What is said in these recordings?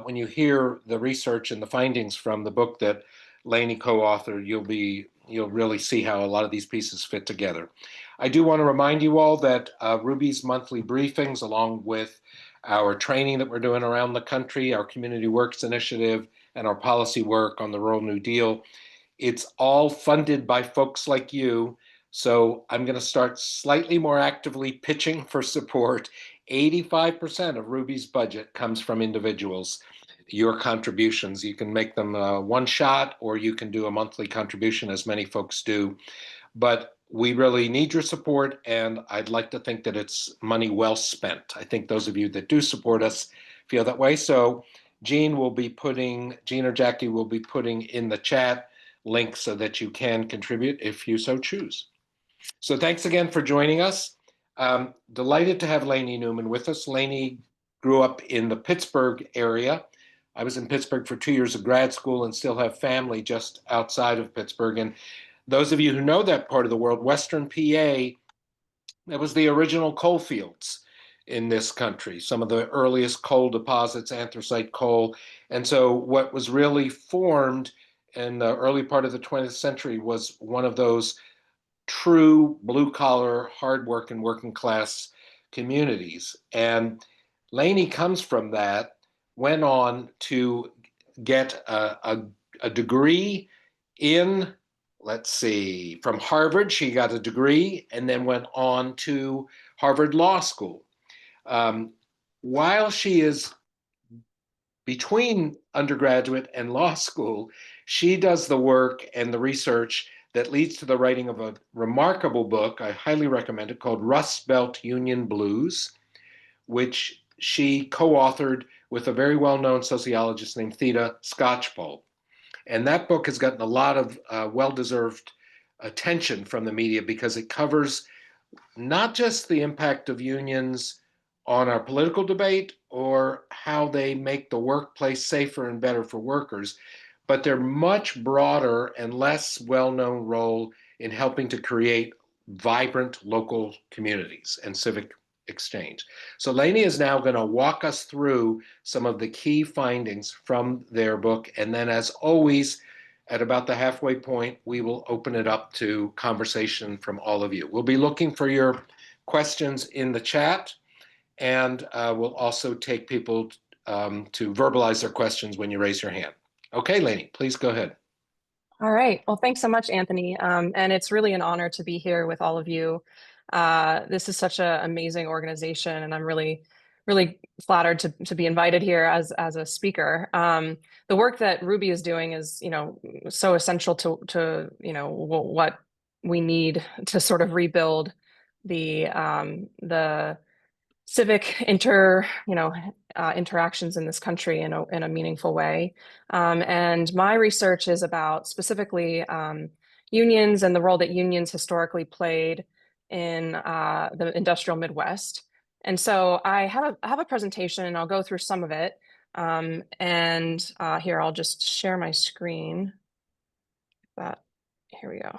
when you hear the research and the findings from the book that Lainey co-authored, you'll really see how a lot of these pieces fit together. I do want to remind you all that Ruby's monthly briefings, along with our training that we're doing around the country, our Community Works Initiative, and our policy work on the Rural New Deal, it's all funded by folks like you. So I'm going to start slightly more actively pitching for support. 85% of Ruby's budget comes from individuals. Your contributions, you can make them one shot, or you can do a monthly contribution, as many folks do. But we really need your support, and I'd like to think that it's money well spent. I think those of you that do support us feel that way. So Jean or Jackie will be putting in the chat links so that you can contribute if you so choose. So thanks again for joining us. Delighted to have Lainey Newman with us. Lainey grew up in the Pittsburgh area. I was in Pittsburgh for 2 years of grad school and still have family just outside of Pittsburgh. And those of you who know that part of the world, Western PA, that was the original coal fields in this country, some of the earliest coal deposits, anthracite coal. And so what was really formed in the early part of the 20th century was one of those true blue-collar, hard-working, working-class communities. And Lainey comes from that, went on to get a degree in, let's see, from Harvard. She got a degree and then went on to Harvard Law School. While she is between undergraduate and law school, she does the work and the research that leads to the writing of a remarkable book, I highly recommend it, called Rust Belt Union Blues, which she co-authored with a very well-known sociologist named Theda Skocpol. And that book has gotten a lot of well-deserved attention from the media because it covers not just the impact of unions on our political debate or how they make the workplace safer and better for workers, but their much broader and less well-known role in helping to create vibrant local communities and civic exchange. So Lainey is now going to walk us through some of the key findings from their book. And then, as always, at about the halfway point, we will open it up to conversation from all of you. We'll be looking for your questions in the chat, and we'll also take people to verbalize their questions when you raise your hand. Okay, Lainey, please go ahead. All right. Well, thanks so much, Anthony. And it's really an honor to be here with all of you. This is such an amazing organization, and I'm really flattered to be invited here as a speaker. The work that Ruby is doing is, so essential to what we need to sort of rebuild the civic interactions in this country in a meaningful way. And my research is about specifically unions and the role that unions historically played in the industrial Midwest. And so I have a presentation, and I'll go through some of it. And here, I'll just share my screen. Here we go.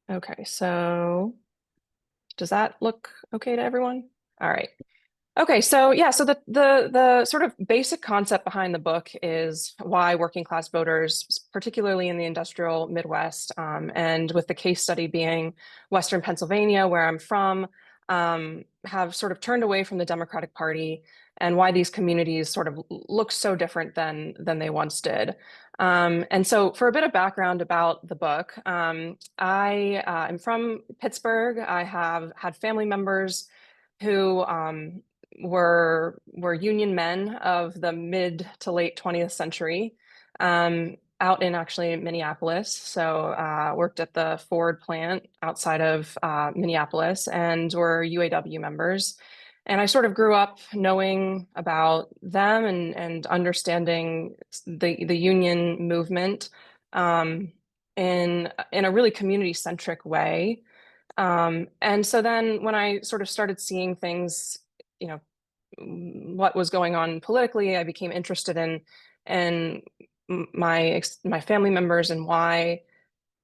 Okay, so does that look okay to everyone? All right. Okay, so yeah, so the sort of basic concept behind the book is why working class voters, particularly in the industrial Midwest, and with the case study being Western Pennsylvania, where I'm from, have sort of turned away from the Democratic Party, and why these communities sort of look so different than they once did. And so for a bit of background about the book, I am from Pittsburgh. I have had family members who were union men of the mid to late 20th century, out in actually Minneapolis. So worked at the Ford plant outside of Minneapolis, and were UAW members. And I sort of grew up knowing about them and understanding the union movement in a really community-centric way. And so then when I sort of started seeing things, what was going on politically, I became interested in my family members and why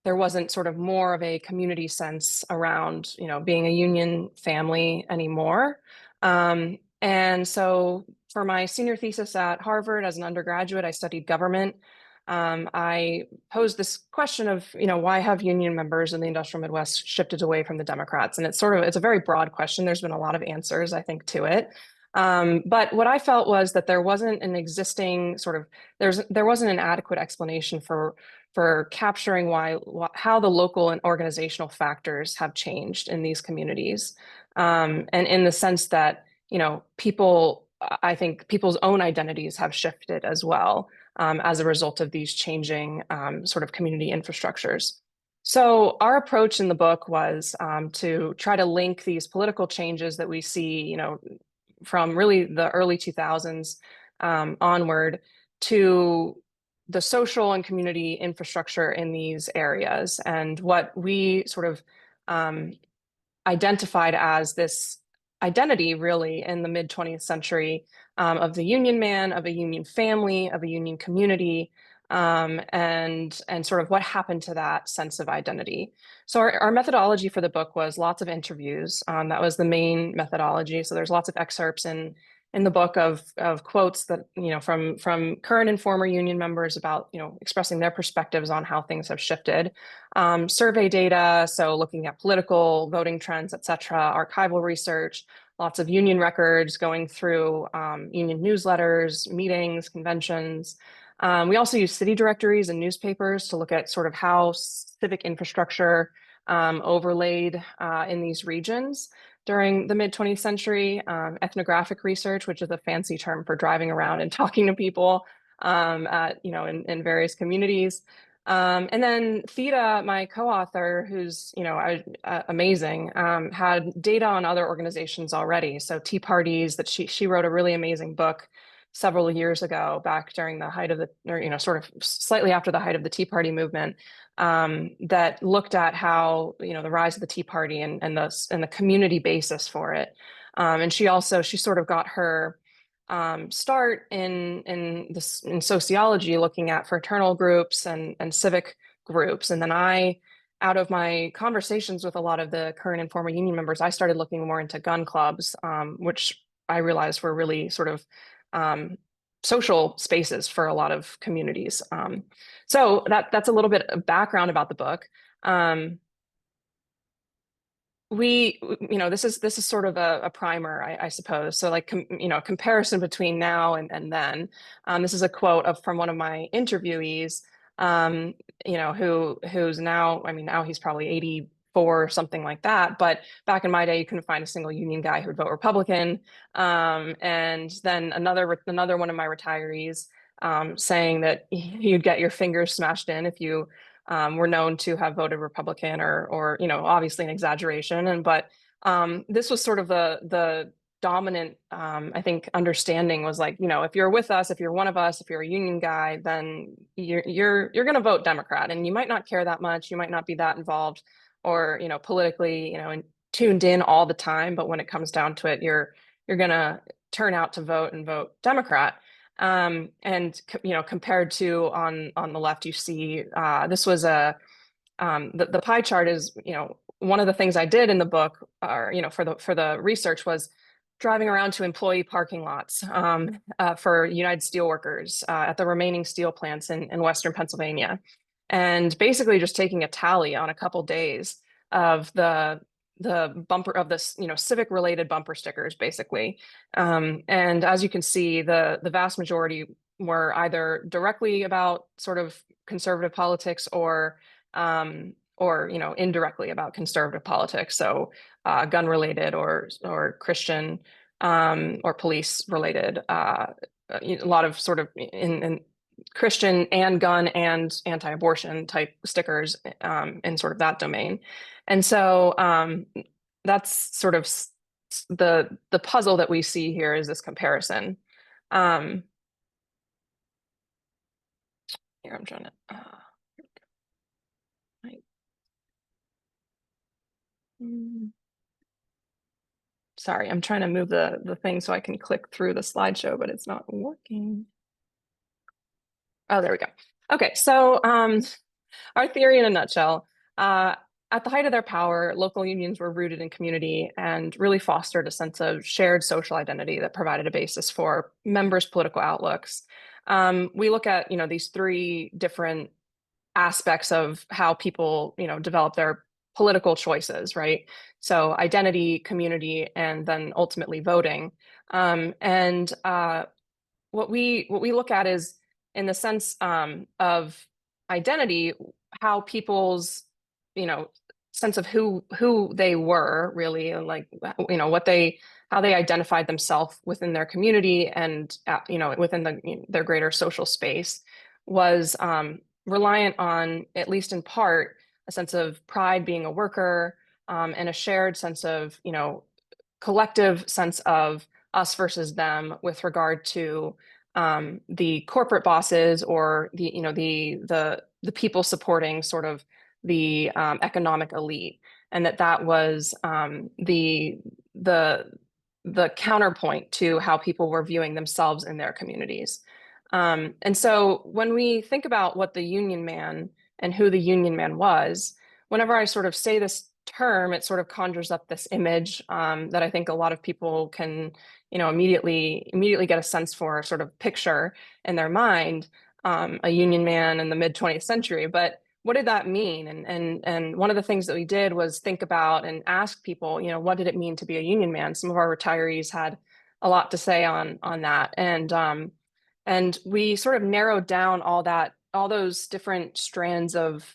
there wasn't sort of more of a community sense around, being a union family anymore. And so for my senior thesis at Harvard as an undergraduate, I studied government. I posed this question of, why have union members in the industrial Midwest shifted away from the Democrats? And it's a very broad question. There's been a lot of answers, I think, to it. But what I felt was that there wasn't an existing there wasn't an adequate explanation for capturing how the local and organizational factors have changed in these communities. And in the sense that, I think people's own identities have shifted as well, as a result of these changing sort of community infrastructures. So our approach in the book was to try to link these political changes that we see, from really the early 2000s onward to the social and community infrastructure in these areas, and what we sort of identified as this identity really in the mid 20th century, of the union man, of a union family, of a union community, and sort of what happened to that sense of identity. So our methodology for the book was lots of interviews. That was the main methodology. So there's lots of excerpts in the book of quotes that, from current and former union members about, expressing their perspectives on how things have shifted. Survey data, so looking at political voting trends, et cetera, archival research, lots of union records going through union newsletters, meetings, conventions. We also use city directories and newspapers to look at sort of how civic infrastructure overlaid in these regions during the mid 20th century. Ethnographic research, which is a fancy term for driving around and talking to people in various communities. And then Theda, my co-author, who's amazing, had data on other organizations already. So Tea Parties, that she wrote a really amazing book several years ago, back during the height of sort of slightly after the height of the Tea Party movement, that looked at how the rise of the Tea Party and the community basis for it. And she sort of got her start in sociology, looking at fraternal groups and civic groups. And then out of my conversations with a lot of the current and former union members, I started looking more into gun clubs, which I realized were really sort of social spaces for a lot of communities. So that's a little bit of background about the book. This is sort of a primer, I suppose. So like, comparison between now and then. This is a quote from one of my interviewees, who's now, now he's probably 84 or something like that. But back in my day, you couldn't find a single union guy who'd vote Republican. And then another one of my retirees saying that you'd get your fingers smashed in if you were known to have voted Republican, or obviously an exaggeration. But this was sort of the dominant, I think, understanding was like, if you're with us, if you're one of us, if you're a union guy, then you're going to vote Democrat, and you might not care that much. You might not be that involved or, politically, and tuned in all the time. But when it comes down to it, you're going to turn out to vote Democrat. And compared to on the left, you see this was the pie chart is, one of the things I did in the book, or for the research, was driving around to employee parking lots for United Steelworkers at the remaining steel plants in Western Pennsylvania, and basically just taking a tally on a couple days of the bumper of this, civic related bumper stickers, basically. And as you can see, the vast majority were either directly about sort of conservative politics or indirectly about conservative politics. So gun related or Christian or police related, a lot of sort of in Christian and gun and anti-abortion type stickers in sort of that domain. And so that's sort of the puzzle that we see here, is this comparison. Here I'm trying to. Sorry, I'm trying to move the thing so I can click through the slideshow, but it's not working. Oh, there we go. Okay, so our theory in a nutshell. at the height of their power, local unions were rooted in community and really fostered a sense of shared social identity that provided a basis for members' political outlooks. We look at, these three different aspects of how people, develop their political choices, right? So identity, community, and then ultimately voting. And what we look at is in the sense of identity, how people's, you know, sense of who they were really, and like, what they how they identified themselves within their community and within their greater social space was reliant on, at least in part, a sense of pride being a worker, and a shared sense of, collective sense of us versus them with regard to the corporate bosses or the people supporting sort of the economic elite, and that was the the counterpoint to how people were viewing themselves in their communities. And so when we think about what the union man and who the union man was, whenever I sort of say this term, it sort of conjures up this image that I think a lot of people can, immediately get a sense for, sort of picture in their mind, a union man in the mid 20th century. But what did that mean? And one of the things that we did was think about and ask people, what did it mean to be a union man? Some of our retirees had a lot to say on that, and we sort of narrowed down all those different strands of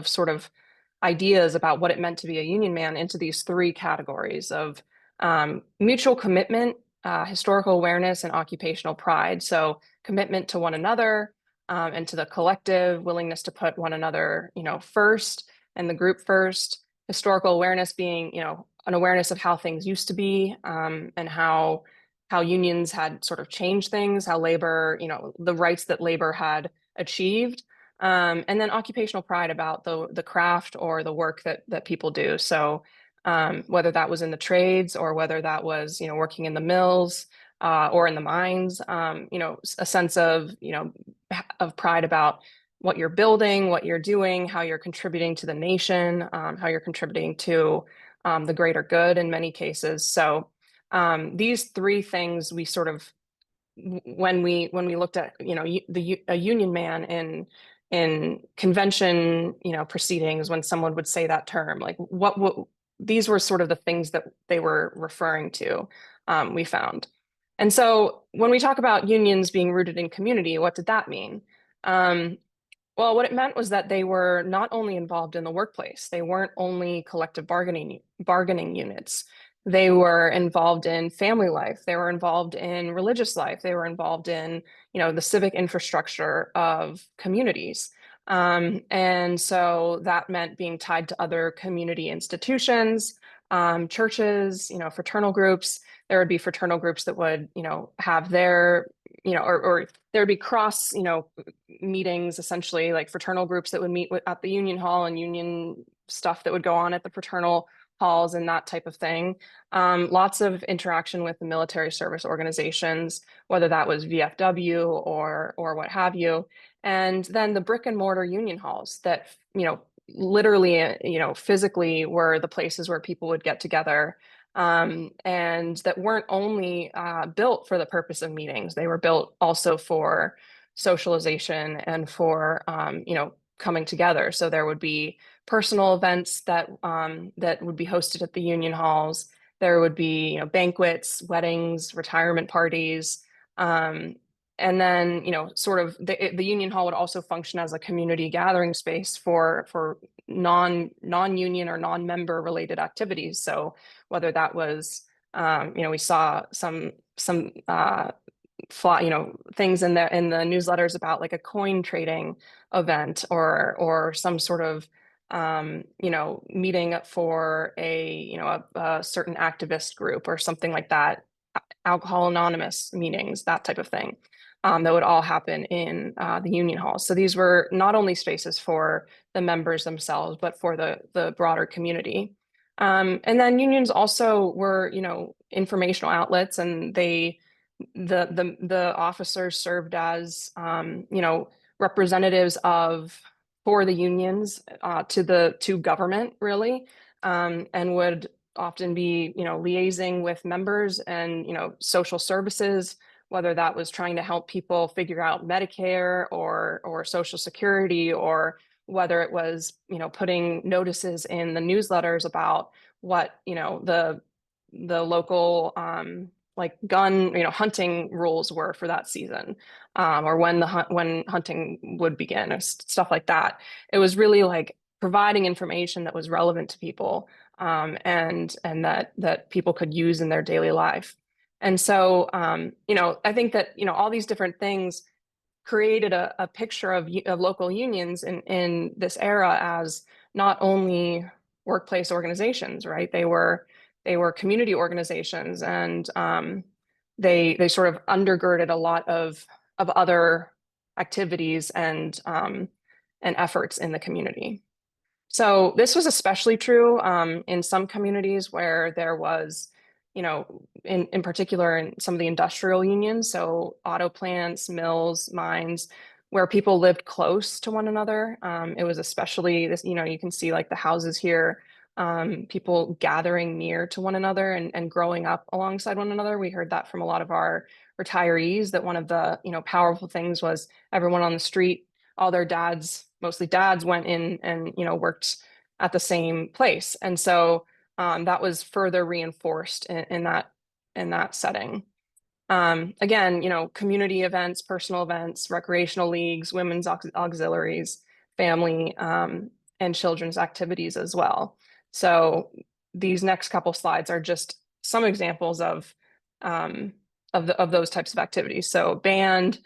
sort of ideas about what it meant to be a union man into these three categories of mutual commitment, historical awareness, and occupational pride. So commitment to one another, and to the collective, willingness to put one another, first, and the group first. Historical awareness being, an awareness of how things used to be, and how unions had sort of changed things, how labor, the rights that labor had achieved. And then occupational pride about the craft or the work that people do. So whether that was in the trades or whether that was, working in the mills or in the mines, a sense of pride about what you're building, what you're doing, how you're contributing to the nation, how you're contributing to the greater good in many cases. So these three things we sort of, when we looked at, a union man in convention, proceedings, when someone would say that term, like what these were sort of the things that they were referring to, we found. And so when we talk about unions being rooted in community, what did that mean? Well, what it meant was that they were not only involved in the workplace, they weren't only collective bargaining units. They were involved in family life, they were involved in religious life, they were involved in, the civic infrastructure of communities. And so that meant being tied to other community institutions, churches, fraternal groups. There would be fraternal groups that would, have their, or there would be cross, meetings, essentially, like fraternal groups that would meet at the union hall, and union stuff that would go on at the fraternal halls and that type of thing. Lots of interaction with the military service organizations, whether that was VFW or what have you. And then the brick and mortar union halls that, literally, physically were the places where people would get together, and that weren't only built for the purpose of meetings. They were built also for socialization and for, coming together. So there would be personal events that would be hosted at the union halls. There would be, banquets, weddings, retirement parties. And then, sort of the union hall would also function as a community gathering space for non-union or non-member related activities. So whether that was, we saw some things in the newsletters about like a coin trading event or some sort of meeting for a certain activist group or something like that, Alcohol Anonymous meetings, that type of thing, that would all happen in the union halls. So these were not only spaces for the members themselves, but for the broader community. And then unions also were, informational outlets, and the officers served as, representatives of for the unions to government, really, and would often be, liaising with members and, social services, whether that was trying to help people figure out Medicare or Social Security, or whether it was, putting notices in the newsletters about what, the local like gun, hunting rules were for that season, or when hunting would begin, or stuff like that. It was really like providing information that was relevant to people, and that people could use in their daily life. And so, I think that, all these different things created a picture of local unions in this era as not only workplace organizations, right? They were community organizations, and they sort of undergirded a lot of other activities and efforts in the community. So this was especially true in some communities where there was, in particular in some of the industrial unions, so auto plants, mills, mines, where people lived close to one another. It was especially this, you can see like the houses here, people gathering near to one another and growing up alongside one another. We heard that from a lot of our retirees, that one of the, powerful things was everyone on the street, all their dads, mostly dads, went in and, worked at the same place. And so that was further reinforced in that setting. Again, community events, personal events, recreational leagues, women's auxiliaries, family, and children's activities as well. So these next couple slides are just some examples of those types of activities. So band,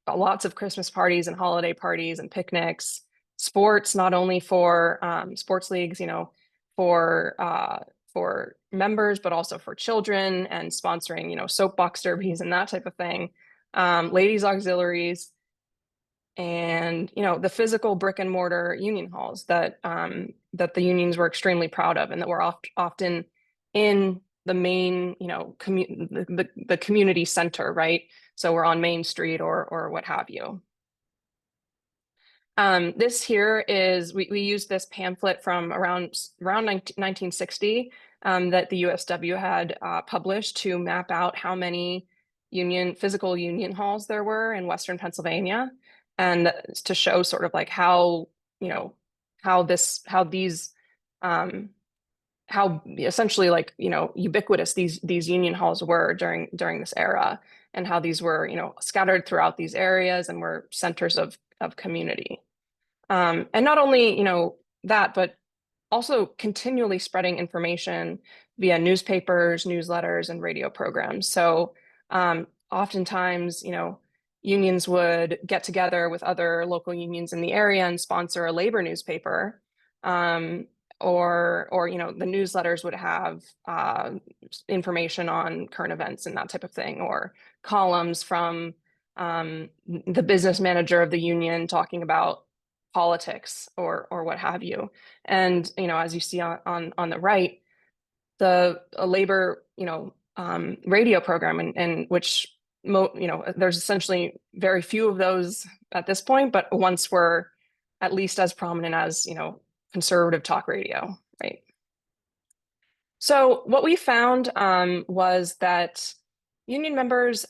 lots of Christmas parties and holiday parties and picnics, sports, not only for sports leagues, for members, but also for children, and sponsoring, soapbox derbies and that type of thing. Ladies auxiliaries, and, the physical brick and mortar union halls that the unions were extremely proud of, and that were often in the main, the community center, right? So we're on Main Street or what have you. This here is, we used this pamphlet from around 1960 that the USW had published to map out how many physical union halls there were in Western Pennsylvania, and to show sort of like how, how essentially, like, ubiquitous these union halls were during this era, and how these were, scattered throughout these areas and were centers of community. And not only, that, but also continually spreading information via newspapers, newsletters, and radio programs. So oftentimes, unions would get together with other local unions in the area and sponsor a labor newspaper. Or the newsletters would have information on current events and that type of thing, or columns from the business manager of the union talking about politics or what have you. And, as you see on the right, the labor, radio program, and which, there's essentially very few of those at this point, but once were at least as prominent as, conservative talk radio, right? So what we found was that union members,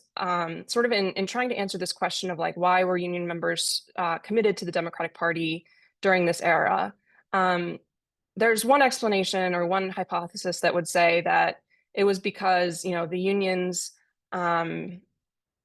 sort of in trying to answer this question of like, why were union members committed to the Democratic Party during this era? There's one explanation or one hypothesis that would say that it was because, the unions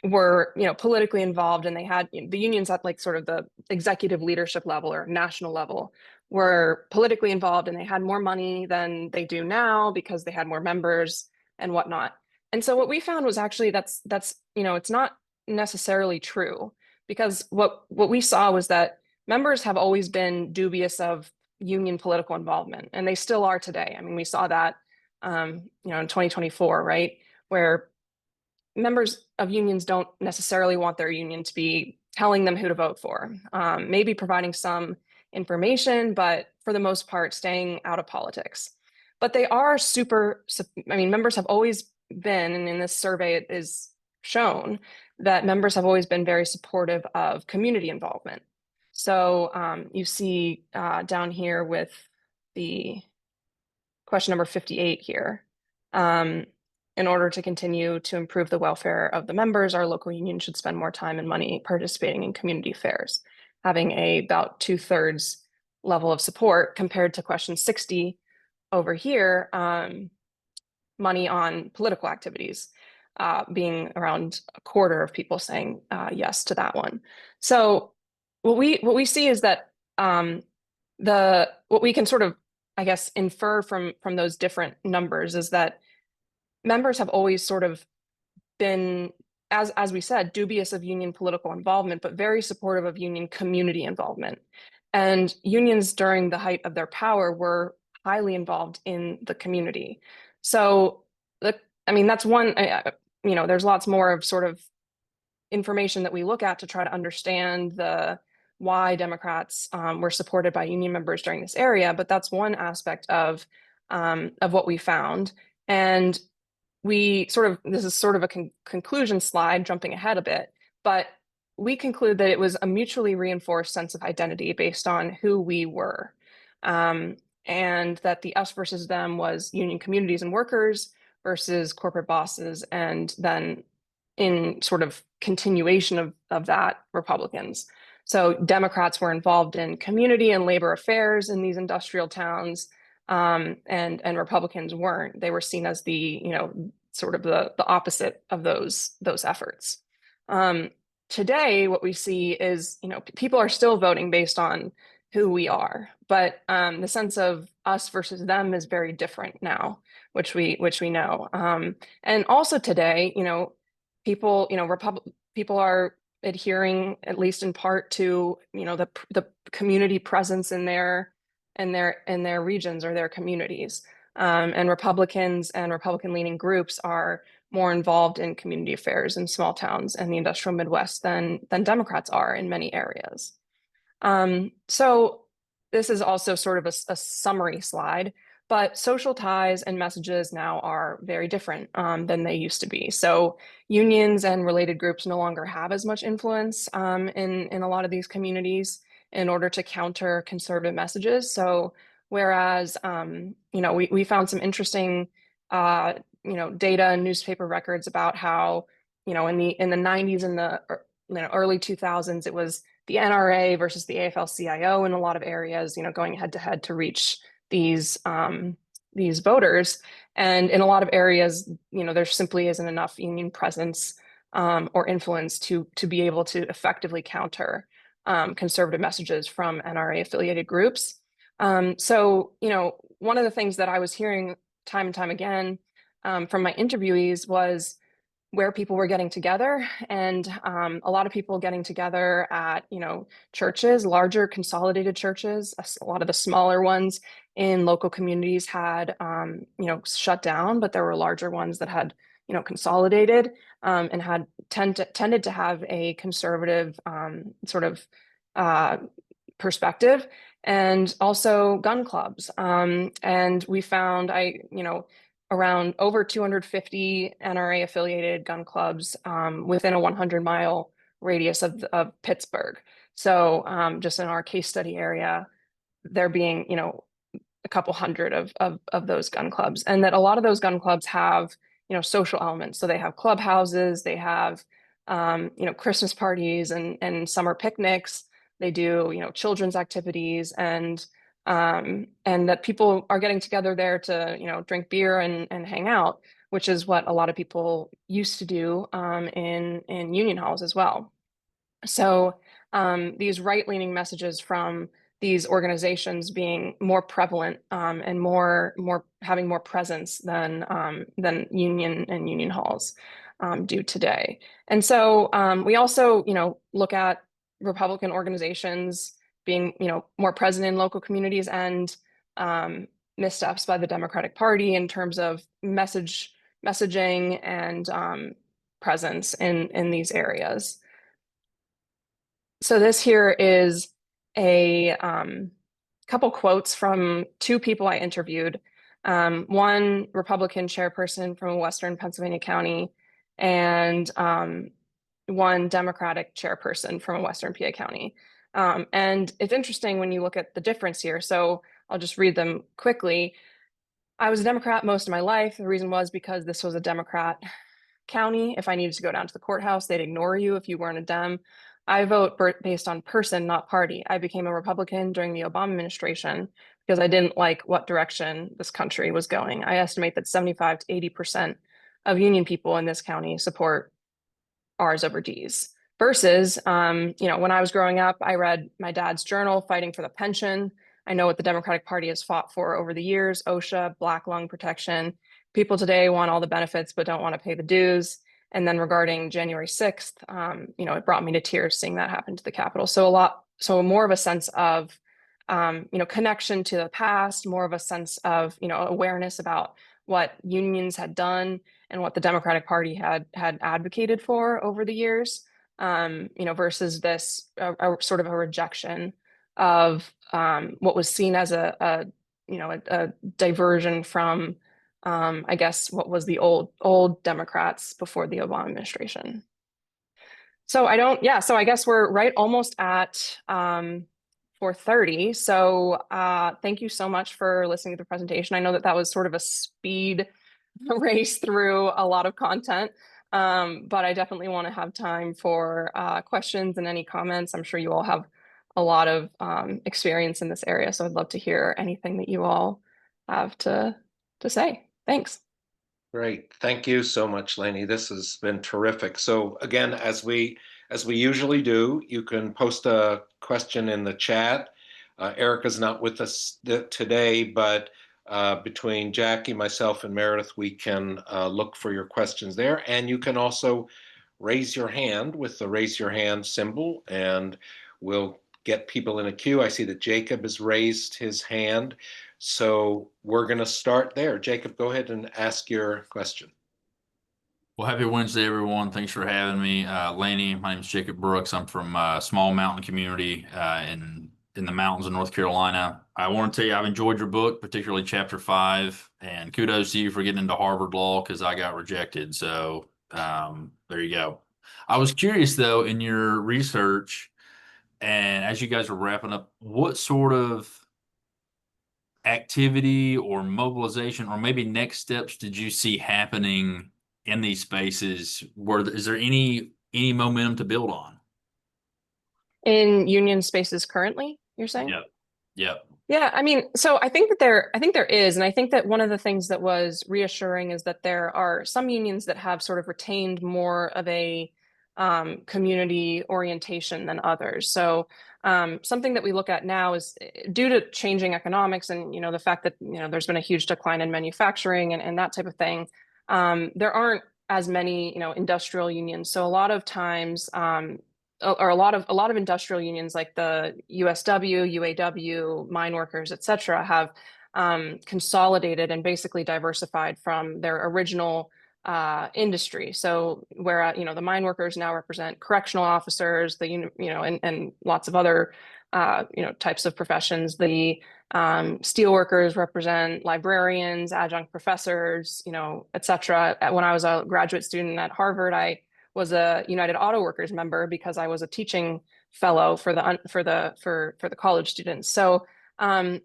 were, politically involved, and they had, the unions at like sort of the executive leadership level or national level were politically involved, and they had more money than they do now because they had more members and whatnot. And so what we found was actually that's it's not necessarily true, because what we saw was that members have always been dubious of union political involvement, and they still are today. I mean, we saw that in 2024, right, where members of unions don't necessarily want their union to be telling them who to vote for, maybe providing some information, but for the most part, staying out of politics. But they are members have always been, and in this survey it is shown that members have always been very supportive of community involvement. So you see down here with the question number 58 here. In order to continue to improve the welfare of the members, our local union should spend more time and money participating in community affairs, having about 2/3 level of support compared to question 60 over here, money on political activities, being around a quarter of people saying yes to that one. So what we see is that what we can sort of, I guess, infer from those different numbers is that members have always sort of been, as we said, dubious of union political involvement, but very supportive of union community involvement. And unions during the height of their power were highly involved in the community. So, I mean, that's one, there's lots more of sort of information that we look at to try to understand why Democrats were supported by union members during this area, but that's one aspect of what we found. And this is sort of a conclusion slide, jumping ahead a bit, but we conclude that it was a mutually reinforced sense of identity based on who we were. And that the us versus them was union communities and workers versus corporate bosses, and then in sort of continuation of that, Republicans. So Democrats were involved in community and labor affairs in these industrial towns, and Republicans weren't. They were seen as sort of the opposite of those efforts. Today, what we see is, people are still voting based on who we are, but the sense of us versus them is very different now, which we know. And also today, people are adhering, at least in part, to the community presence in their regions or their communities. And Republicans and Republican-leaning groups are more involved in community affairs in small towns and the industrial Midwest than Democrats are in many areas. So this is also sort of a summary slide, but social ties and messages now are very different than they used to be. So unions and related groups no longer have as much influence in a lot of these communities in order to counter conservative messages. So whereas, we found some interesting, data and newspaper records about how, in the 90s and the early 2000s, it was the NRA versus the AFL-CIO in a lot of areas, going head to head to reach these voters. And in a lot of areas, there simply isn't enough union presence or influence to be able to effectively counter conservative messages from NRA affiliated groups. So, one of the things that I was hearing time and time again from my interviewees was where people were getting together, and a lot of people getting together at, churches, larger consolidated churches. A lot of the smaller ones in local communities had, shut down, but there were larger ones that had, consolidated and had tended to have a conservative sort of perspective, and also gun clubs. And we found, around over 250 NRA affiliated gun clubs within a 100-mile radius of Pittsburgh. So just in our case study area, there being, a couple hundred of those gun clubs, and that a lot of those gun clubs have, social elements. So they have clubhouses, they have, Christmas parties and summer picnics. They do, children's activities, and that people are getting together there to, drink beer and hang out, which is what a lot of people used to do in union halls as well. So these right-leaning messages from these organizations being more prevalent and more having more presence than union and union halls do today. And so we also, look at Republican organizations being, more present in local communities, and missteps by the Democratic Party in terms of messaging and presence in these areas. So this here is a couple quotes from two people I interviewed. One Republican chairperson from a Western Pennsylvania county, and one Democratic chairperson from a Western PA county. And it's interesting when you look at the difference here. So I'll just read them quickly. I was a Democrat most of my life. The reason was because this was a Democrat county. If I needed to go down to the courthouse, they'd ignore you if you weren't a Dem. I vote based on person, not party. I became a Republican during the Obama administration because I didn't like what direction this country was going. I estimate that 75 to 80% of union people in this county support R's over D's. Versus, when I was growing up, I read my dad's journal, Fighting for the Pension. I know what the Democratic Party has fought for over the years, OSHA, black lung protection. People today want all the benefits but don't want to pay the dues. And then regarding January 6th, it brought me to tears seeing that happen to the Capitol. So more of a sense of, connection to the past, more of a sense of, awareness about what unions had done and what the Democratic Party had advocated for over the years, versus this sort of a rejection of what was seen as a diversion from, I guess, what was the old Democrats before the Obama administration. So I guess we're right almost at 4:30. So thank you so much for listening to the presentation. I know that was sort of a speed race through a lot of content, but I definitely want to have time for questions and any comments. I'm sure you all have a lot of experience in this area, so I'd love to hear anything that you all have to say. Thanks. Great. Thank you so much, Lainey. This has been terrific. So again, as we usually do, you can post a question in the chat. Erica's not with us today, but between Jackie, myself, and Meredith, we can look for your questions there. And you can also raise your hand with the raise your hand symbol, and we'll get people in a queue. I see that Jacob has raised his hand. So we're going to start there. Jacob, go ahead and ask your question. Well, happy Wednesday, everyone. Thanks for having me. Lainey, my name is Jacob Brooks. I'm from a small mountain community in the mountains of North Carolina. I want to tell you I've enjoyed your book, particularly chapter 5, and kudos to you for getting into Harvard Law because I got rejected. So there you go. I was curious, though, in your research, and as you guys were wrapping up, what sort of activity or mobilization or maybe next steps did you see happening in these spaces? Is there any momentum to build on in union spaces currently, you're saying? Yep. Yeah, I mean, so I think there is, and I think that one of the things that was reassuring is that there are some unions that have sort of retained more of a community orientation than others. So something that we look at now is due to changing economics and the fact that there's been a huge decline in manufacturing and that type of thing. There aren't as many industrial unions. So a lot of times, or a lot of industrial unions like the USW, UAW, mine workers, et cetera, have consolidated and basically diversified from their original industry. So where the mine workers now represent correctional officers, and lots of other types of professions. The steel workers represent librarians, adjunct professors, et cetera. When I was a graduate student at Harvard, I was a United Auto Workers member because I was a teaching fellow for the college students. So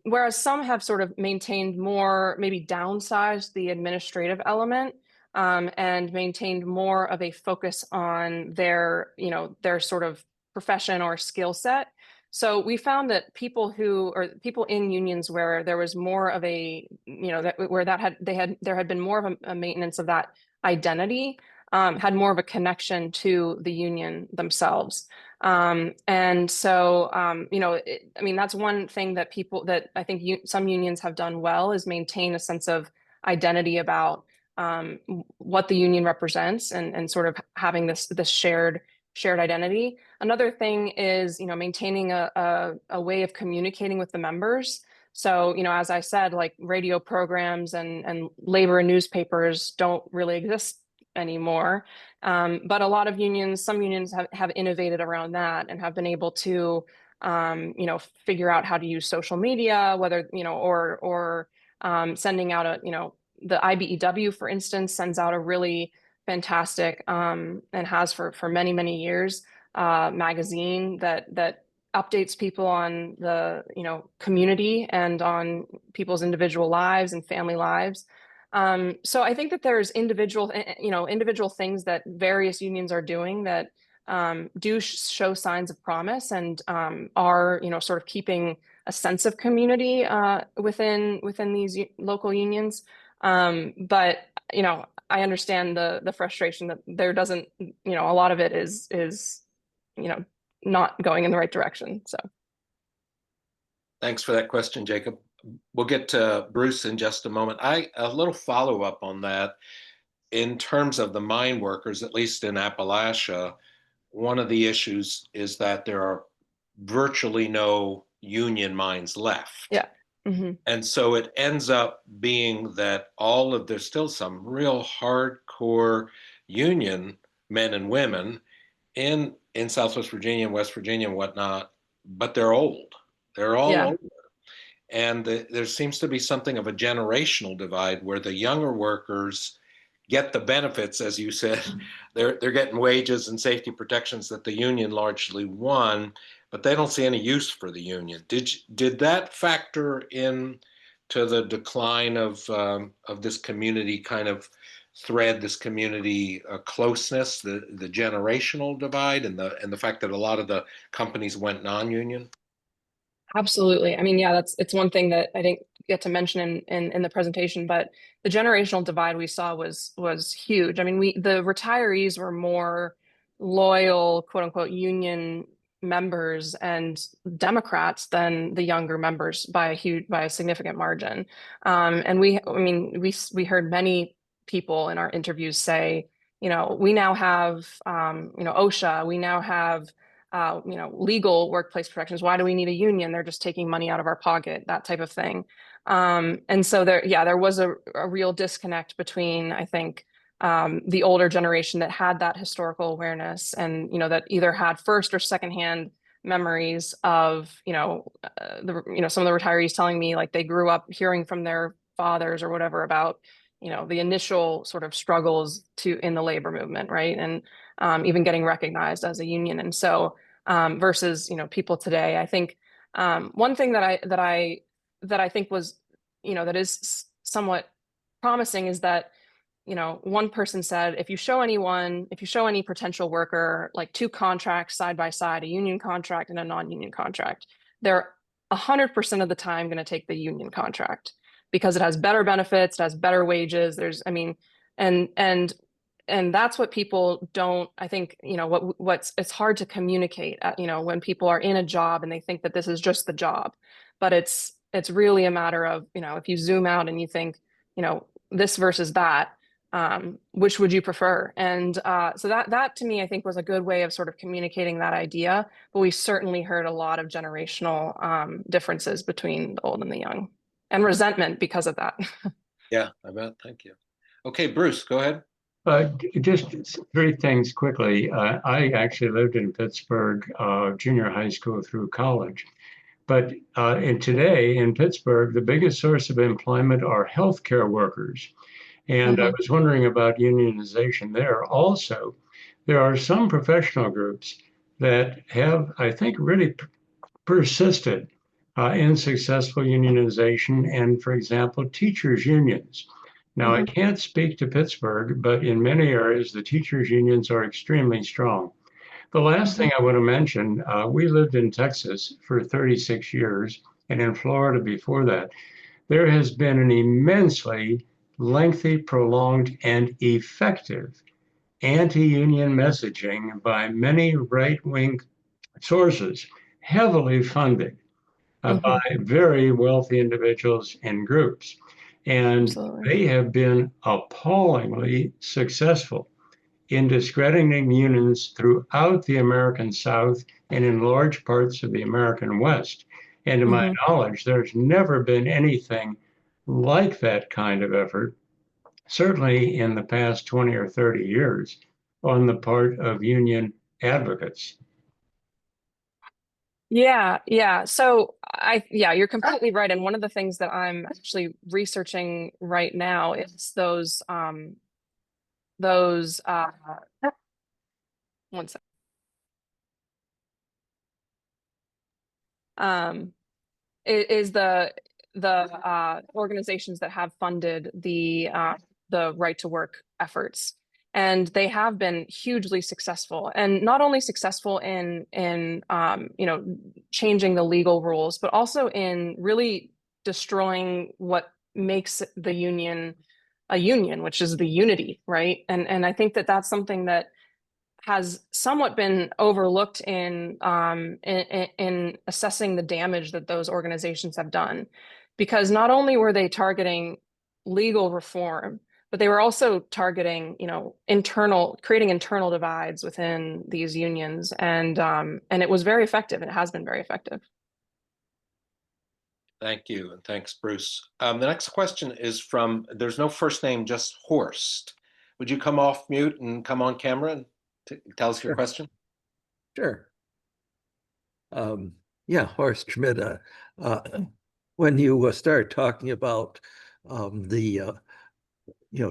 whereas some have sort of maintained more, maybe downsized the administrative element, and maintained more of a focus on their sort of profession or skill set. So we found that people in unions where there was more of a, there had been more of a maintenance of that identity, had more of a connection to the union themselves. And so, that's one thing that I think some unions have done well is maintain a sense of identity about what the union represents and sort of having this shared identity. Another thing is, maintaining a way of communicating with the members. So, as I said, like radio programs and labor and newspapers don't really exist anymore. But a lot of some unions have innovated around that and have been able to, figure out how to use social media, whether, or sending out the IBEW, for instance, sends out a really fantastic and has for many, many years magazine that updates people on the, community and on people's individual lives and family lives. So I think that there's individual things that various unions are doing that do show signs of promise and are, sort of keeping a sense of community within these local unions. But, I understand the frustration that there doesn't, a lot of it is, not going in the right direction. So. Thanks for that question, Jacob. We'll get to Bruce in just a moment. A little follow-up on that. In terms of the mine workers, at least in Appalachia, one of the issues is that there are virtually no union mines left. Yeah. Mm-hmm. And so it ends up being that there's still some real hardcore union men and women in Southwest Virginia and West Virginia and whatnot, but they're old. They're all older. And there seems to be something of a generational divide where the younger workers get the benefits, as you said. They're getting wages and safety protections that the union largely won, but they don't see any use for the union. Did that factor in to the decline of this community kind of thread, this community closeness, the generational divide, and the fact that a lot of the companies went non-union? Absolutely. I mean, yeah, it's one thing that I didn't get to mention in the presentation, but the generational divide we saw was huge. I mean, the retirees were more loyal, quote unquote, union members and Democrats than the younger members by a significant margin. And we heard many people in our interviews say, we now have, OSHA, we now have legal workplace protections. Why do we need a union? They're just taking money out of our pocket, that type of thing. And so there was a real disconnect between, I think, the older generation that had that historical awareness and, that either had first or secondhand memories of, some of the retirees telling me like they grew up hearing from their fathers or whatever about, the initial sort of struggles in the labor movement, right? And even getting recognized as a union. And so versus, people today, I think one thing that I think was, that is somewhat promising is that, one person said, if you show any potential worker, like two contracts side by side, a union contract and a non-union contract, they're 100% of the time going to take the union contract because it has better benefits, it has better wages. And that's what people don't, I think, it's hard to communicate, when people are in a job and they think that this is just the job, but it's really a matter of, if you zoom out and you think, this versus that, which would you prefer? And so that to me, I think was a good way of sort of communicating that idea, but we certainly heard a lot of generational differences between the old and the young and resentment because of that. Yeah, I bet. Thank you. Okay, Bruce, go ahead. Just three things quickly. I actually lived in Pittsburgh, junior high school through college. But today in Pittsburgh, the biggest source of employment are healthcare workers. And I was wondering about unionization there. Also, there are some professional groups that have, I think, really persisted in successful unionization. And for example, teachers' unions. Now, I can't speak to Pittsburgh, but in many areas, the teachers' unions are extremely strong. The last thing I want to mention, we lived in Texas for 36 years and in Florida before that. There has been an immensely lengthy, prolonged, and effective anti-union messaging by many right-wing sources, heavily funded by very wealthy individuals and groups. And Absolutely. they have been appallingly successful in discrediting unions throughout the American South and in large parts of the American West. And to my knowledge, there's never been anything like that kind of effort, certainly in the past 20 or 30 years, on the part of union advocates. Yeah. So you're completely right. And one of the things that I'm actually researching right now is those one second. is the organizations that have funded the right to work efforts. And they have been hugely successful, and not only successful in changing the legal rules, but also in really destroying what makes the union a union, which is the unity, right? And I think that that's something that has somewhat been overlooked in assessing the damage that those organizations have done, because not only were they targeting legal reform, but they were also targeting, creating internal divides within these unions, and it was very effective. It has been very effective. Thank you, and thanks, Bruce. The next question is from, there's no first name, just Horst. Would you come off mute and come on camera and tell us your question? Sure. Yeah, Horst Schmidt. When you start talking about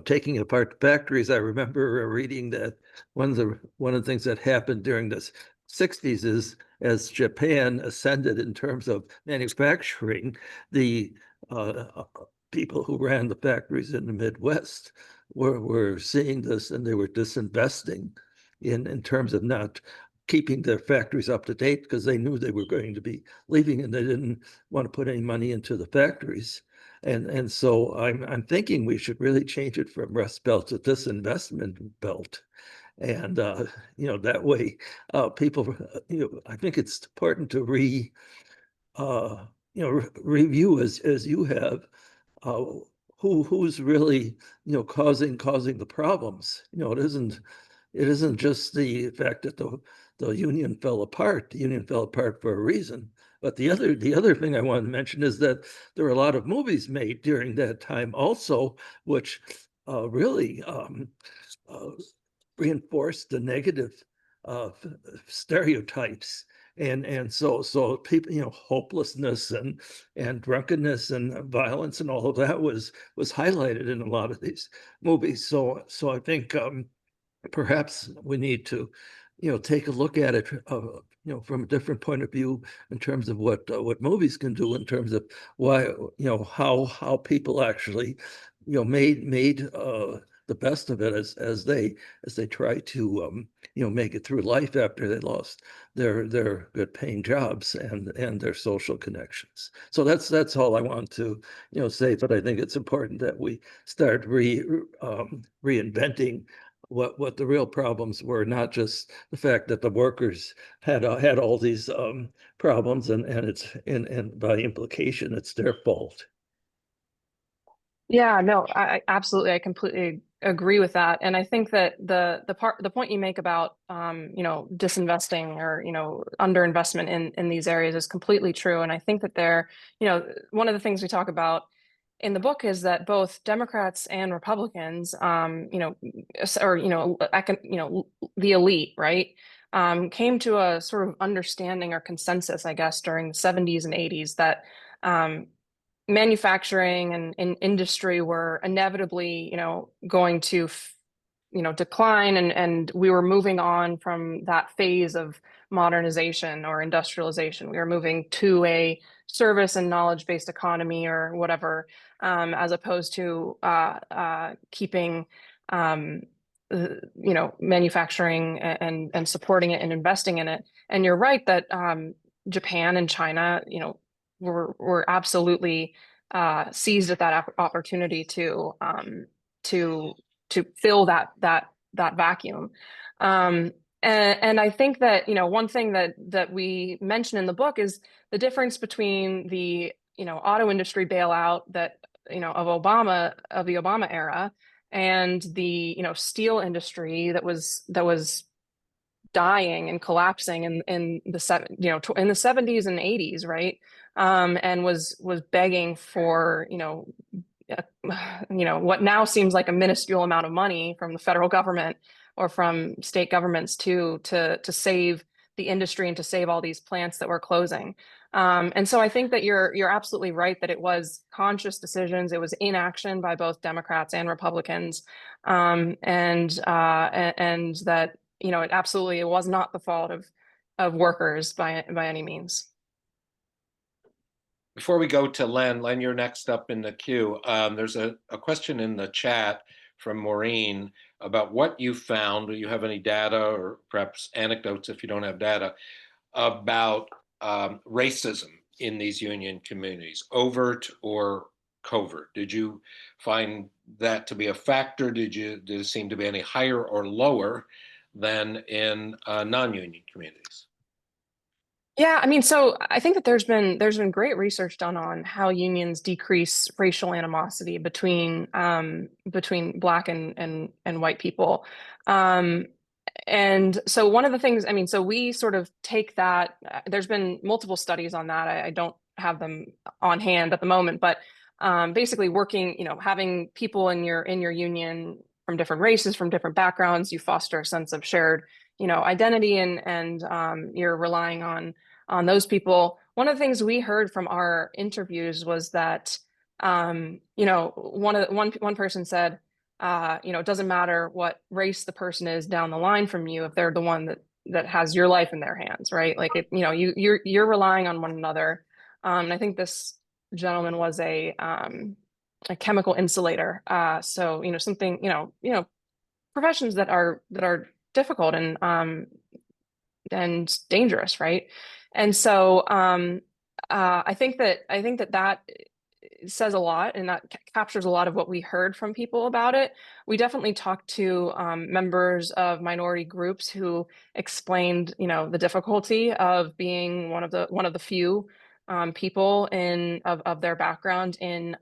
taking apart the factories, I remember reading that one of the things that happened during the 60s is, as Japan ascended in terms of manufacturing, the people who ran the factories in the Midwest were seeing this, and they were disinvesting in terms of not keeping their factories up to date, because they knew they were going to be leaving and they didn't want to put any money into the factories. And so I'm thinking we should really change it from Rust Belt to disinvestment belt. And that way people, I think it's important to review, as you have, who's really causing the problems. It isn't just the fact that the union fell apart. The union fell apart for a reason. But the other thing I want to mention is that there were a lot of movies made during that time also, which really reinforced the negative stereotypes. And so people, hopelessness and drunkenness and violence and all of that was highlighted in a lot of these movies. So I think perhaps we need to, take a look at it, from a different point of view in terms of what movies can do, in terms of why, how people actually, made the best of it as they try to, make it through life after they lost their good paying jobs and their social connections. So that's all I want to, say. But I think it's important that we start reinventing what the real problems were, not just the fact that the workers had all these problems, and it's and by implication it's their fault. Yeah, no, I absolutely, I completely agree with that. And I think that the point you make about disinvesting or underinvestment in these areas is completely true. And I think that one of the things we talk about in the book is that both Democrats and Republicans, the elite, right, came to a sort of understanding or consensus, I guess, during the 70s and 80s that manufacturing and industry were inevitably, going to, decline, and we were moving on from that phase of modernization or industrialization. We were moving to a service and knowledge-based economy or whatever, as opposed to keeping, manufacturing and supporting it and investing in it. And you're right that Japan and China, were absolutely seized at that opportunity to fill that vacuum. And I think that, one thing that we mention in the book is the difference between the, auto industry bailout that, of the Obama era, and the, steel industry that was dying and collapsing in the 70s and 80s, right? And was begging for, what now seems like a minuscule amount of money from the federal government or from state governments to save the industry and to save all these plants that were closing. And so I think that you're absolutely right that it was conscious decisions. It was inaction by both Democrats and Republicans, and that it absolutely was not the fault of workers by any means. Before we go to Len, you're next up in the queue. There's a question in the chat from Maureen about what you found. Do you have any data or perhaps anecdotes if you don't have data about racism in these union communities, overt or covert? Did you find that to be a factor? Did it seem to be any higher or lower than in non-union communities? Yeah, I mean, so I think that there's been great research done on how unions decrease racial animosity between Black and white people. And so one of the things, I mean, so we sort of take that, there's been multiple studies on that. I don't have them on hand at the moment, but basically working, having people in your union from different races, from different backgrounds, you foster a sense of shared, identity, and you're relying on those people. One of the things we heard from our interviews was that, one person said, it doesn't matter what race the person is down the line from you if they're the one that has your life in their hands, right? Like you're relying on one another. And I think this gentleman was a chemical insulator. So something professions that are difficult and dangerous, right? And so I think that says a lot, and that captures a lot of what we heard from people about it. We definitely talked to members of minority groups who explained, the difficulty of being one of the few people of their background in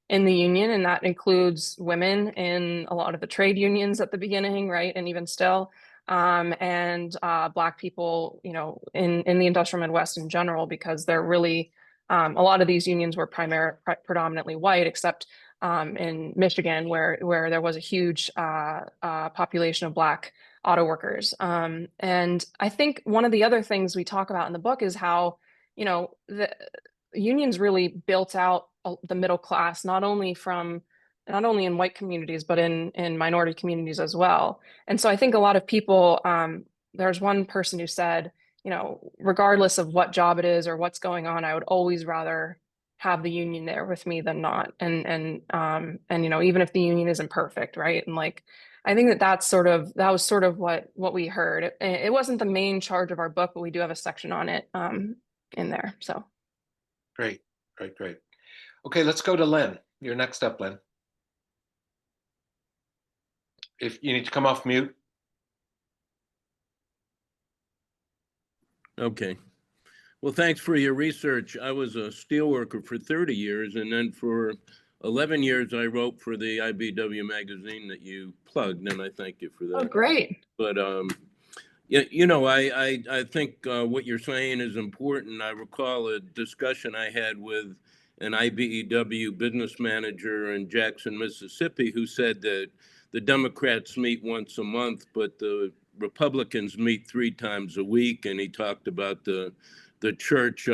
the union, and that includes women in a lot of the trade unions at the beginning, right, and even still. And Black people, in the industrial Midwest in general, because they're really a lot of these unions were predominantly white, except in Michigan, where there was a huge population of Black auto workers. And I think one of the other things we talk about in the book is how, the unions really built out the middle class, not only in white communities, but in minority communities as well. And so I think a lot of people, there's one person who said, regardless of what job it is or what's going on, I would always rather have the union there with me than not. And even if the union isn't perfect, right? And like, I think that was sort of what we heard. It wasn't the main charge of our book, but we do have a section on it in there. So Great. Okay, let's go to Len. You're next up, Len. If you need to come off mute. Okay. Well, thanks for your research. I was a steelworker for 30 years, and then for 11 years, I wrote for the IBW magazine that you plugged, and I thank you for that. Oh, great. But, I think what you're saying is important. I recall a discussion I had with an IBEW business manager in Jackson, Mississippi, who said that the Democrats meet once a month, but the Republicans meet 3 times a week. And he talked about the church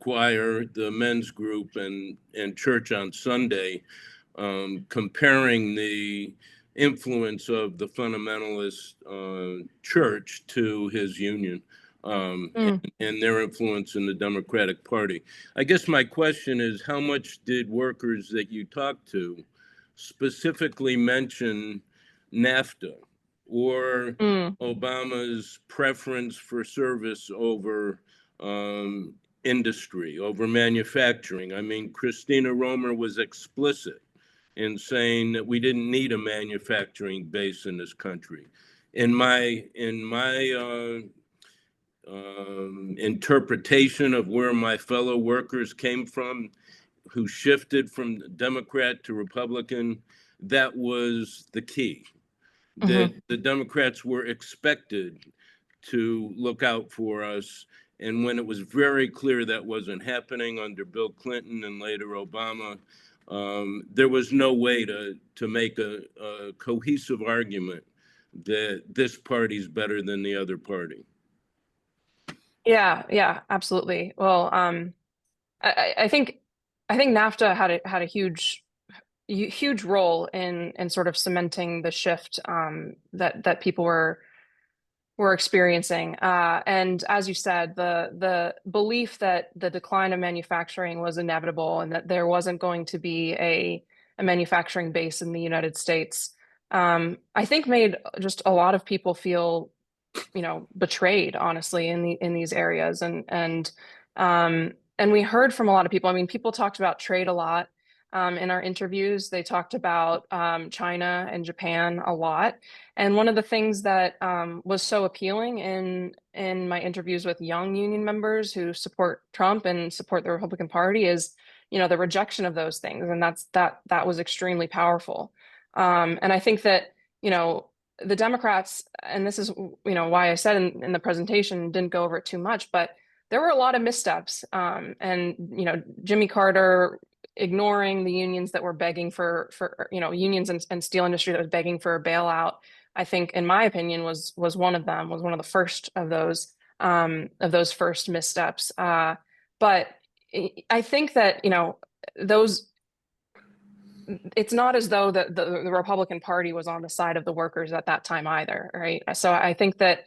choir, the men's group, and church on Sunday, comparing the influence of the fundamentalist church to his union and their influence in the Democratic Party. I guess my question is, how much did workers that you talked to specifically mention NAFTA or Obama's preference for service over industry, over manufacturing? I mean, Christina Romer was explicit in saying that we didn't need a manufacturing base in this country. In my interpretation of where my fellow workers came from, who shifted from Democrat to Republican, that was the key. That the Democrats were expected to look out for us. And when it was very clear that wasn't happening under Bill Clinton and later Obama, there was no way to make a cohesive argument that this party's better than the other party. Yeah, absolutely. Well, I think NAFTA had a huge role in sort of cementing the shift that people were were experiencing. And as you said, the belief that the decline of manufacturing was inevitable and that there wasn't going to be a manufacturing base in the United States, I think made just a lot of people feel, betrayed, honestly, in these areas. And we heard from a lot of people. I mean, people talked about trade a lot. In our interviews, they talked about China and Japan a lot. And one of the things that was so appealing in my interviews with young union members who support Trump and support the Republican Party is, the rejection of those things, and that was extremely powerful. And I think that, the Democrats, and this is, why I said in the presentation, didn't go over it too much, but there were a lot of missteps. And Jimmy Carter ignoring the unions that were begging for unions and steel industry that was begging for a bailout, I think, in my opinion, was one of them, was one of the first of those first missteps. But I think that those, it's not as though the Republican Party was on the side of the workers at that time either, right? So I think that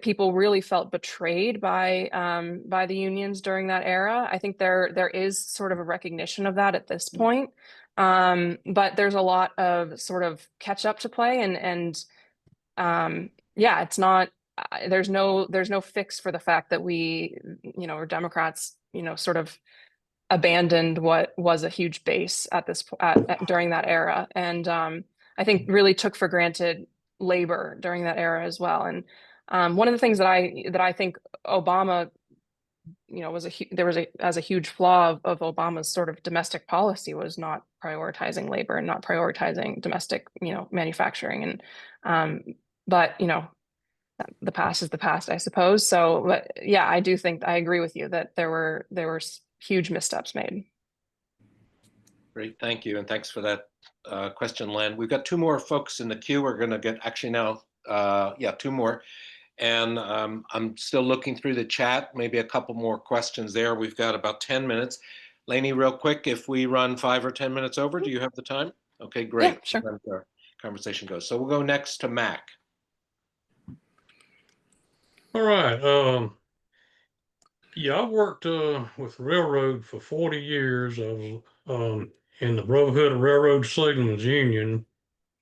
people really felt betrayed by the unions during that era. I think there is sort of a recognition of that at this point, but there's a lot of sort of catch up to play, and yeah, it's not. There's no fix for the fact that we, or Democrats, sort of abandoned what was a huge base during that era, and I think really took for granted labor during that era as well. And one of the things that I think Obama, as a huge flaw of Obama's sort of domestic policy, was not prioritizing labor and not prioritizing domestic, manufacturing. And but the past is the past, I suppose. So, but yeah, I do think I agree with you that there were huge missteps made. Great, thank you, and thanks for that question, Len. We've got two more folks in the queue. We're going to get actually now, two more. And I'm still looking through the chat, maybe a couple more questions there. We've got about 10 minutes. Lainey, real quick, if we run 5 or 10 minutes over, do you have the time? Okay, great. Yeah, sure. Our conversation goes. So we'll go next to Mac. All right. Yeah, I've worked with railroad for 40 years. I was in the Brotherhood of Railroad Signalmen's Union,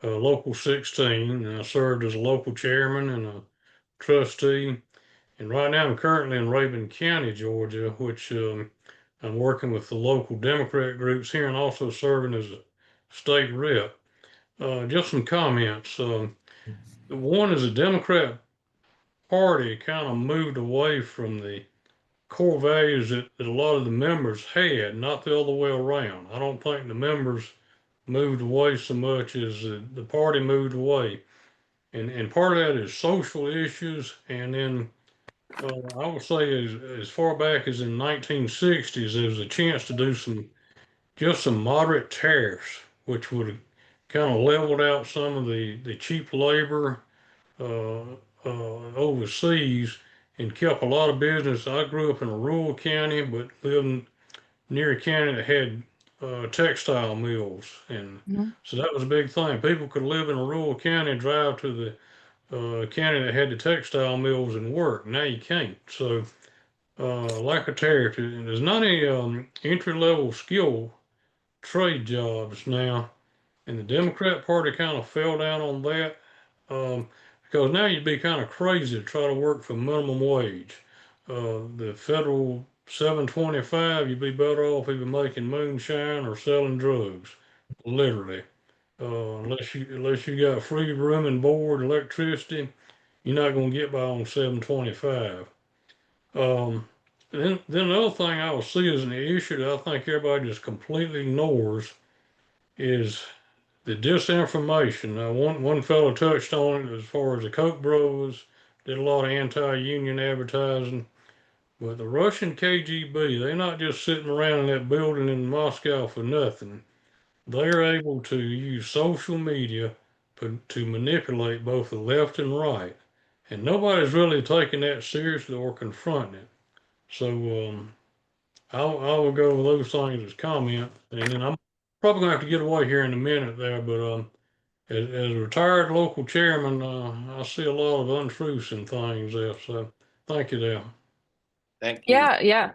Local 16, and I served as a local chairman and a trustee. And right now I'm currently in Rabun County, Georgia, which I'm working with the local Democrat groups here and also serving as a state rep. Just some comments. One is the Democrat Party kind of moved away from the core values that a lot of the members had, not the other way around. I don't think the members moved away so much as the party moved away. And part of that is social issues. And then I would say as far back as in 1960s, there was a chance to do some moderate tariffs, which would have kind of leveled out some of the cheap labor overseas and kept a lot of business. I grew up in a rural county, but lived near a county that had textile mills, and so that was a big thing. People could live in a rural county and drive to the county that had the textile mills and work. Now you can't. So lack of tariff. There's not any entry-level skill trade jobs now, and the Democrat Party kind of fell down on that. Because now you'd be kind of crazy to try to work for minimum wage. The federal $7.25, you'd be better off either making moonshine or selling drugs, literally. Unless you got free room and board, electricity, you're not going to get by on $7.25. Then the other thing I will see as an issue that I think everybody just completely ignores is the disinformation. One fellow touched on it as far as the Koch brothers did a lot of anti-union advertising, but the Russian KGB, they're not just sitting around in that building in Moscow for nothing. They're able to use social media to manipulate both the left and right, and nobody's really taking that seriously or confronting it. So I will go with those things as comment, and then I'm probably gonna have to get away here in a minute there, but as a retired local chairman, I see a lot of untruths and things there. So thank you there. Thank you. Yeah.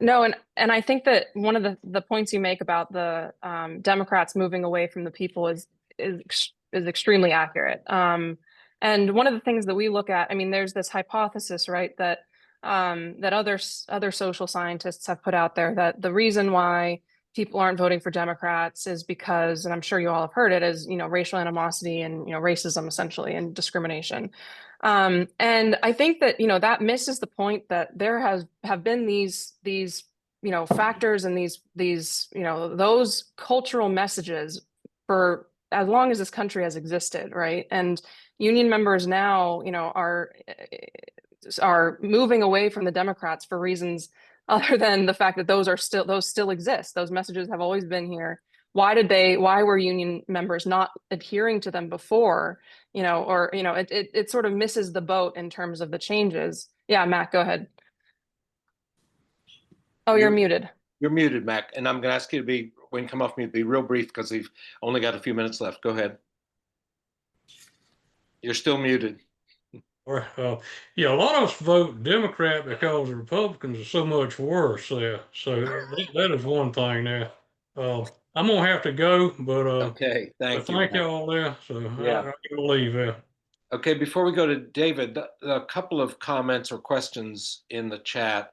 No, and I think that one of the points you make about the Democrats moving away from the people is extremely accurate. And one of the things that we look at, I mean, there's this hypothesis, right, that that other social scientists have put out there, that the reason why people aren't voting for Democrats is because, and I'm sure you all have heard it, is, you know, racial animosity and, you know, racism essentially and discrimination. And I think that, you know, that misses the point that there have been these, you know, factors and these, you know, those cultural messages for as long as this country has existed, right? And union members now, you know, are moving away from the Democrats for reasons other than the fact that those still exist. Those messages have always been here. Why were union members not adhering to them before? You know, or, you know, it sort of misses the boat in terms of the changes. Yeah, Matt, go ahead. Oh, you're muted. You're muted, Mac. And I'm going to ask you to be, when you come off mute, be real brief because we've only got a few minutes left. Go ahead. You're still muted. Yeah, a lot of us vote Democrat because the Republicans are so much worse there. So that is one thing there. I'm gonna have to go, but okay, thank you. Thank you all there. So yeah, I'm gonna leave there. Okay, before we go to David, a couple of comments or questions in the chat.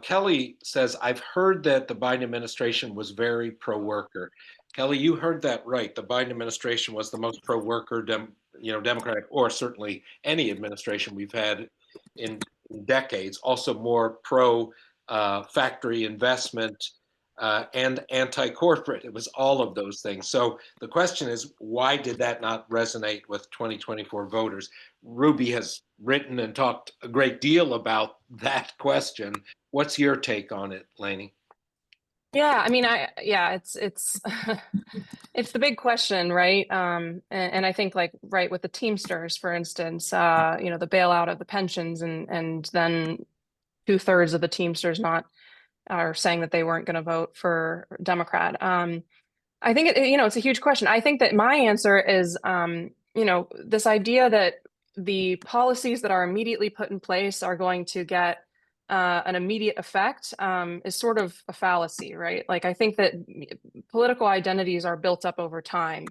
Kelly says, I've heard that the Biden administration was very pro-worker. Kelly, you heard that right. The Biden administration was the most pro-worker, Democratic, or certainly any administration we've had in decades. Also more pro-factory investment and anti-corporate. It was all of those things. So the question is, why did that not resonate with 2024 voters? Ruby has written and talked a great deal about that question. What's your take on it, Lainey? Yeah, I mean, it's it's the big question, right? And I think, like, right, with the Teamsters, for instance, you know, the bailout of the pensions, and then 2/3 of the Teamsters are saying that they weren't going to vote for Democrat. I think you know, it's a huge question. I think that my answer is, you know, this idea that the policies that are immediately put in place are going to get an immediate effect is sort of a fallacy, right? Like, I think that political identities are built up over time.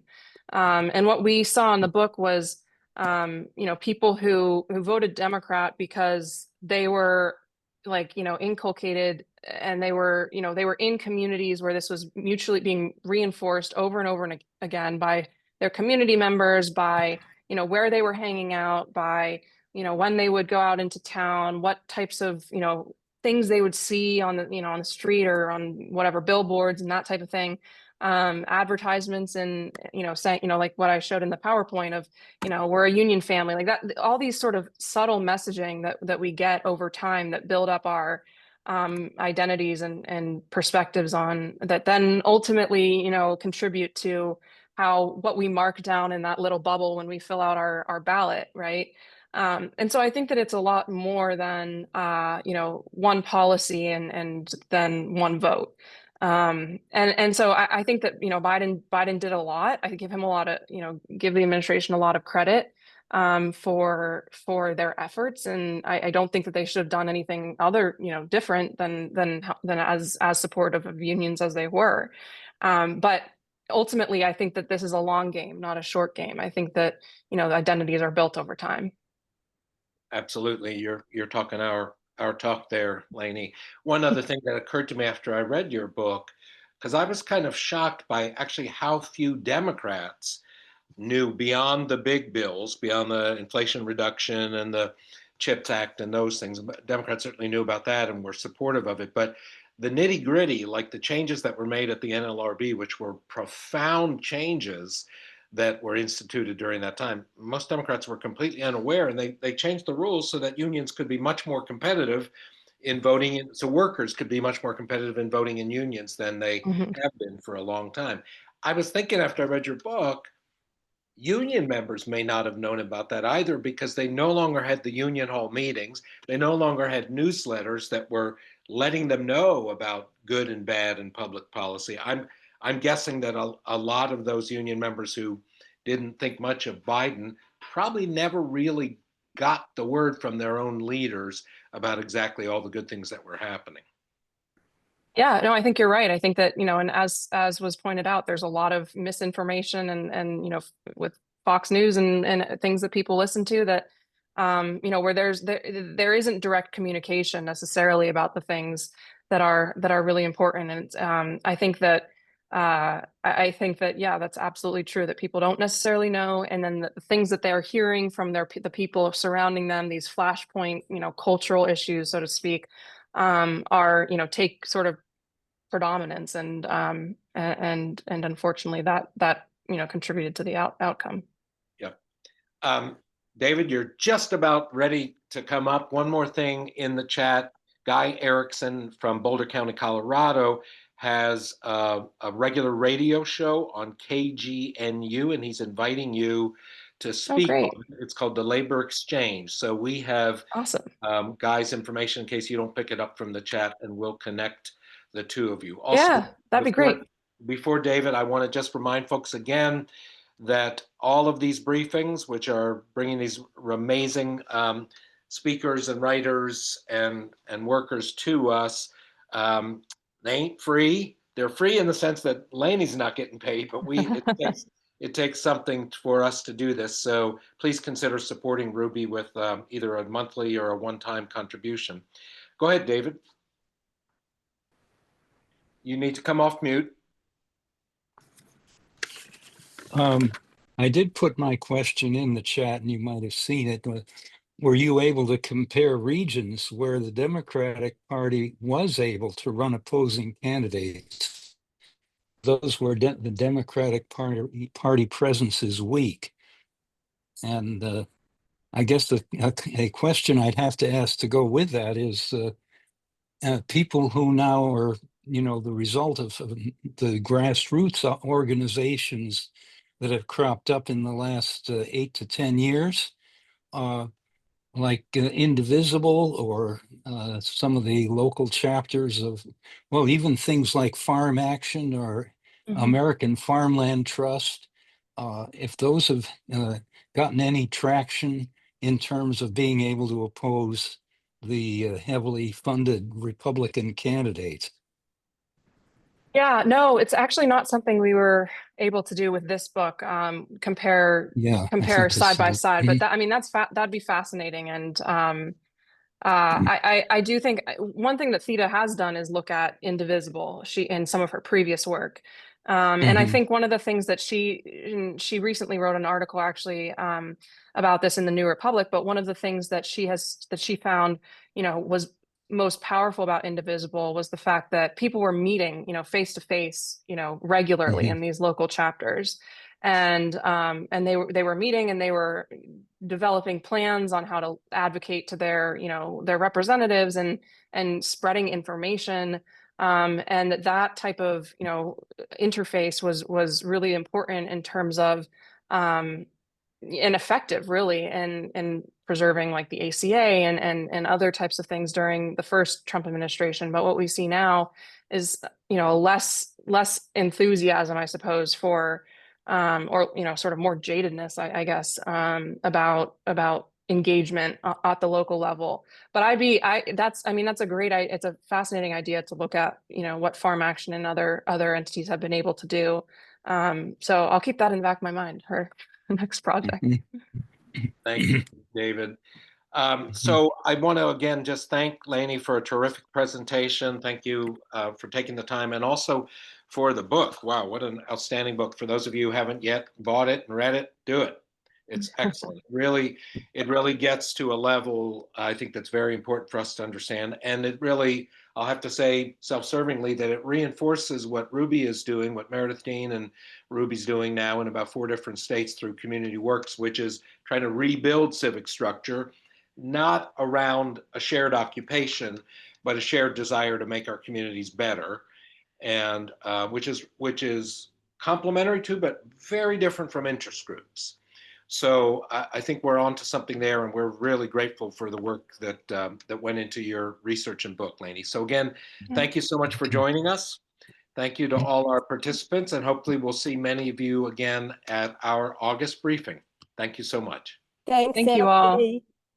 And what we saw in the book was, you know, people who voted Democrat because they were, like, you know, inculcated, and they were, you know, they were in communities where this was mutually being reinforced over and over and again by their community members, by, you know, where they were hanging out, by, you know, when they would go out into town, what types of, you know, things they would see on the, you know, on the street or on whatever billboards and that type of thing. Advertisements, and, you know, saying, you know, like what I showed in the PowerPoint of, you know, we're a union family, like that, all these sort of subtle messaging that we get over time that build up our identities and perspectives on that, then ultimately, you know, contribute to what we mark down in that little bubble when we fill out our ballot, right? And so I think that it's a lot more than, you know, one policy and then one vote. And so I think that, you know, Biden did a lot. I give him a lot of, you know, give the administration a lot of credit for their efforts. And I don't think that they should have done anything other, you know, different than as supportive of unions as they were. But ultimately, I think that this is a long game, not a short game. I think that, you know, the identities are built over time. Absolutely. You're talking our talk there, Lainey. One other thing that occurred to me after I read your book, because I was kind of shocked by actually how few Democrats knew beyond the big bills, beyond the Inflation Reduction and the CHIPS Act and those things. Democrats certainly knew about that and were supportive of it. But the nitty gritty, like the changes that were made at the NLRB, which were profound changes that were instituted during that time, most Democrats were completely unaware, and they changed the rules so that unions could be much more competitive in voting, so workers could be much more competitive in voting in unions than they have been for a long time. I was thinking after I read your book, union members may not have known about that either, because they no longer had the union hall meetings. They no longer had newsletters that were letting them know about good and bad and public policy. I'm guessing that a lot of those union members who didn't think much of Biden probably never really got the word from their own leaders about exactly all the good things that were happening. Yeah, no, I think you're right. I think that, and as was pointed out, there's a lot of misinformation and with Fox News and things that people listen to that, where there isn't direct communication necessarily about the things that are really important. And I think that yeah, that's absolutely true, that people don't necessarily know, and then the things that they're hearing from the people surrounding them, these flashpoint, cultural issues, so to speak, are take sort of predominance, and unfortunately that contributed to the outcome. Yep. David, you're just about ready to come up. One more thing in the chat. Guy Erickson from Boulder County, Colorado, has a regular radio show on KGNU, and he's inviting you to speak. Oh, great. It's called The Labor Exchange. So we have Awesome. Guy's information in case you don't pick it up from the chat, and we'll connect the two of you. Also, yeah, that'd be great. Before David, I want to just remind folks again that all of these briefings, which are bringing these amazing speakers and writers and workers to us, they ain't free. They're free in the sense that Lainey's not getting paid, but it takes something for us to do this. So please consider supporting Ruby with either a monthly or a one-time contribution. Go ahead, David. You need to come off mute. I did put my question in the chat, and you might have seen it. Were you able to compare regions where the Democratic Party was able to run opposing candidates? Those where the Democratic Party presence is weak. And I guess a question I'd have to ask to go with that is people who now are, the result of the grassroots organizations that have cropped up in the last 8 to 10 years, like Indivisible, or some of the local chapters of, well, even things like Farm Action or American Farmland Trust, if those have gotten any traction in terms of being able to oppose the heavily funded Republican candidates. Yeah, no, it's actually not something we were able to do with this book. Compare side by side, but that'd be fascinating. And I do think one thing that Theda has done is look at Indivisible. She in some of her previous work, and I think one of the things that she recently wrote an article actually about this in the New Republic. But one of the things that she found, was most powerful about Indivisible was the fact that people were meeting, face to face, regularly in these local chapters, and they were meeting, and they were developing plans on how to advocate to their representatives and spreading information, and that type of interface was really important in terms of ineffective, really, and preserving like the ACA and other types of things during the first Trump administration. But what we see now is less enthusiasm, I suppose, for or sort of more jadedness, I guess, about engagement at the local level. But that's a great, it's a fascinating idea to look at what Farm Action and other entities have been able to do. So I'll keep that in the back of my mind for the next project. Thank you, David. So I want to again just thank Lainey for a terrific presentation. Thank you for taking the time, and also for the book. Wow, what an outstanding book. For those of you who haven't yet bought it and read it, do it. It's excellent. It really gets to a level, I think, that's very important for us to understand. And it really, I'll have to say self-servingly, that it reinforces what Ruby is doing, what Meredith Dean and Ruby's doing now in about 4 different states through Community Works, which is trying to rebuild civic structure, not around a shared occupation, but a shared desire to make our communities better, and which is complementary to, but very different from interest groups. So I think we're on to something there, and we're really grateful for the work that went into your research and book, Lainey. So again, thank you so much for joining us. Thank you to all our participants, and hopefully we'll see many of you again at our August briefing. Thank you so much. Thanks, Thank you all. everybody.